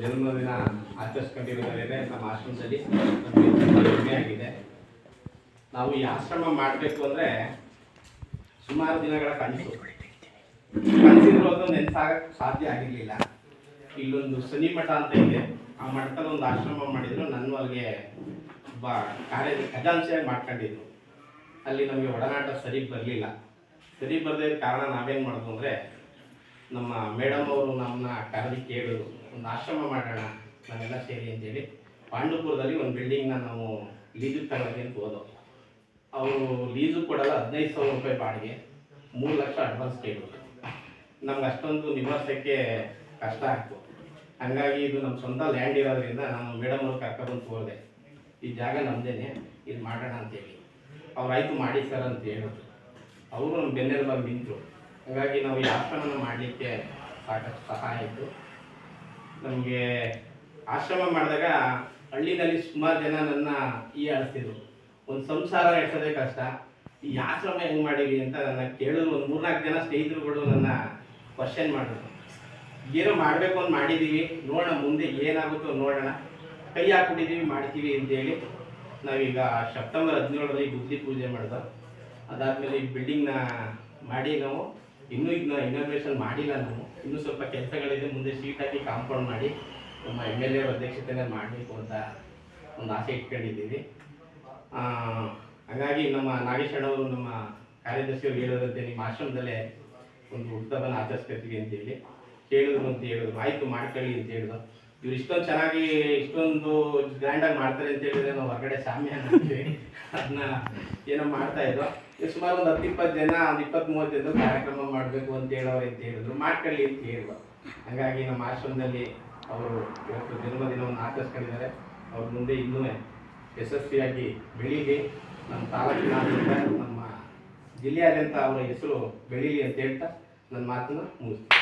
ಜನ್ಮದಿನ ಆಚರಿಸ್ಕೊಂಡಿರೋದ್ರೇ ನಮ್ಮ ಆಶ್ರಮದಲ್ಲಿ ನಮಗೆ ಹೆಮ್ಮೆ ಆಗಿದೆ. ನಾವು ಈ ಆಶ್ರಮ ಮಾಡಬೇಕು ಅಂದರೆ ಸುಮಾರು ದಿನಗಳ ಕನಸಿರೋದು ನೆನೆಸಾಗಕ್ಕೆ ಸಾಧ್ಯ ಆಗಿರಲಿಲ್ಲ. ಇಲ್ಲೊಂದು ಶನಿ ಮಠ ಅಂತ ಇದೆ, ಆ ಮಠದಲ್ಲಿ ಒಂದು ಆಶ್ರಮ ಮಾಡಿದ್ರು. ನನ್ನವರೆಗೆ ಒಬ್ಬ ಖಜಾಂಚಿಯಾಗಿ ಮಾಡ್ಕೊಂಡಿದ್ರು. ಅಲ್ಲಿ ನಮಗೆ ಒಡನಾಟ ಸರಿ ಬರಲಿಲ್ಲ. ಸರಿ ಬರದೇ ಕಾರಣ ನಾವೇನು ಮಾಡೋದು ಅಂದರೆ, ನಮ್ಮ ಮೇಡಮ್ ಅವರು ನಮ್ಮನ್ನ ಕರೆದಿ ಕೇಳಿದ್ರು, ಒಂದು ಆಶ್ರಮ ಮಾಡೋಣ ನಾವೆಲ್ಲ ಸೇರಿ ಅಂತೇಳಿ. ಪಾಂಡುಪುರದಲ್ಲಿ ಒಂದು ಬಿಲ್ಡಿಂಗ್ನ ನಾವು ಲೀಸಿಗೆ ತಗೊಳ್ಳೋಕೆ ಅಂತ ಹೋದೋ. ಅವರು ಲೀಸು ಕೊಡಲ್ಲ, 15,000 ರೂಪಾಯಿ ಬಾಡಿಗೆ, 3 ಲಕ್ಷ ಅಡ್ವಾನ್ಸ್ ಕೇಳಿದ್ರು. ನಮ್ಗೆ ಅಷ್ಟೊಂದು ನಿಭಾಯಿಸೋಕ್ಕೆ ಕಷ್ಟ ಆಗ್ತು. ಹಾಗಾಗಿ ಇದು ನಮ್ಮ ಸ್ವಂತ ಲ್ಯಾಂಡ್ ಇರೋದ್ರಿಂದ ನಾನು ಮೇಡಮ್ ಅವ್ರು ಕರ್ಕೊಂಡು ಹೋದೆ, ಈ ಜಾಗ ನಮ್ಮದೇನೆ, ಇದು ಮಾಡೋಣ ಅಂತೇಳಿ. ಅವ್ರು ಆಯಿತು ಮಾಡಿ ಸರ್ ಅಂತ ಹೇಳಿದ್ರು. ಅವರು ನಮ್ಮ ಬೆನ್ನೆಲು ಬಂದು ನಿಂತರು. ಹಾಗಾಗಿ ನಾವು ಈ ಆಶ್ರಮನ ಮಾಡಲಿಕ್ಕೆ ಸಾಕಷ್ಟು ಸಹಾಯ ಆಯಿತು ನಮಗೆ. ಆಶ್ರಮ ಮಾಡಿದಾಗ ಹಳ್ಳಿನಲ್ಲಿ ಸುಮಾರು ಜನ ನನ್ನ ಆಡಿಸ್ತಿದ್ರು, ಒಂದು ಸಂಸಾರ ನಡೆಸೋದೇ ಕಷ್ಟ, ಈ ಆಶ್ರಮ ಹೆಂಗೆ ಮಾಡೀವಿ ಅಂತ ನನ್ನ ಕೇಳಿದ್ರು. ಒಂದು 3-4 ಜನ ಸ್ನೇಹಿತರುಗಳು ನನ್ನ ಕ್ವಶನ್ ಮಾಡಿದ್ರು. ಏನೋ ಮಾಡಬೇಕು ಅಂತ ಮಾಡಿದ್ದೀವಿ, ನೋಡೋಣ ಮುಂದೆ ಏನಾಗುತ್ತೋ ನೋಡೋಣ, ಕೈ ಹಾಕ್ಬಿಟ್ಟಿದ್ದೀವಿ ಮಾಡ್ತೀವಿ ಅಂತೇಳಿ. ನಾವೀಗ ಸೆಪ್ಟೆಂಬರ್ 17ರಲ್ಲಿ ಗುದ್ಲಿ ಪೂಜೆ ಮಾಡಿದ. ಅದಾದಮೇಲೆ ಈ ಬಿಲ್ಡಿಂಗ್ನ ಮಾಡಿ ನಾವು ಇನ್ನೂ ಇದನ್ನ ಇನಾಗ್ರೇಷನ್ ಮಾಡಿಲ್ಲ. ನಾವು ಇನ್ನೂ ಸ್ವಲ್ಪ ಕೆಲಸಗಳಿದೆ, ಮುಂದೆ ಶೀಟ್ ಹಾಕಿ ಕಾಂಪೌಂಡ್ ಮಾಡಿ ನಮ್ಮ MLA ಅಧ್ಯಕ್ಷತೆಯಲ್ಲಿ ಮಾಡಬೇಕು ಅಂತ ಒಂದು ಆಸೆ ಇಟ್ಕೊಂಡಿದ್ದೀವಿ. ಹಾಗಾಗಿ ನಮ್ಮ ನಾಗೇಶಣ್ಣವರು ನಮ್ಮ ಕಾರ್ಯದರ್ಶಿಯವರು ಹೇಳೋದಂತೆ ನಿಮ್ಮ ಆಶ್ರಮದಲ್ಲೇ ಒಂದು ಹುಟ್ಟುಹಬ್ಬನ ಆಚರಿಸ್ಕೊತೀವಿ ಅಂತೇಳಿ ಕೇಳಿದ್ರು ಅಂತ ಹೇಳಿದ್ರು. ಆಯಿತು ಮಾಡ್ಕೊಳ್ಳಿ ಅಂತ ಹೇಳಿದ್ರು. ಇವ್ರು ಇಷ್ಟೊಂದು ಚೆನ್ನಾಗಿ ಇಷ್ಟೊಂದು ಗ್ರ್ಯಾಂಡಾಗಿ ಮಾಡ್ತಾರೆ ಅಂತ ಹೇಳಿದ್ರೆ ನಾವು ಹೊರಗಡೆ ಶಾಮಿಯಾನ ಹಾಕ್ತೀವಿ, ಅದನ್ನ ಏನೋ ಮಾಡ್ತಾಯಿದ್ರು. ಸುಮಾರು ಒಂದು 10-20 ಜನ, ಒಂದು 20-30 ಜನ ಕಾರ್ಯಕ್ರಮ ಮಾಡಬೇಕು ಅಂತ ಹೇಳೋರು ಅಂತ ಹೇಳಿದ್ರು. ಮಾಡ್ಕೊಳ್ಳಿ ಅಂತ ಹೇಳಿದ್ರು. ಹಾಗಾಗಿ ನಮ್ಮ ಆಶ್ರಮದಲ್ಲಿ ಅವರು ಇವತ್ತು ಜನ್ಮದಿನವನ್ನು ಆಚರಿಸ್ಕೊಂಡಿದ್ದಾರೆ. ಅವ್ರ ಮುಂದೆ ಇನ್ನೂ ಯಶಸ್ವಿಯಾಗಿ ಬೆಳೀಲಿ, ನಮ್ಮ ತಾಲೂಕಿನಾದ್ಯಂತ ನಮ್ಮ ಜಿಲ್ಲೆಯಾದ್ಯಂತ ಅವರ ಹೆಸರು ಬೆಳೀಲಿ ಅಂತ ಹೇಳ್ತಾ ನನ್ನ ಮಾತನ್ನು ಮುಗಿಸ್ತೀನಿ.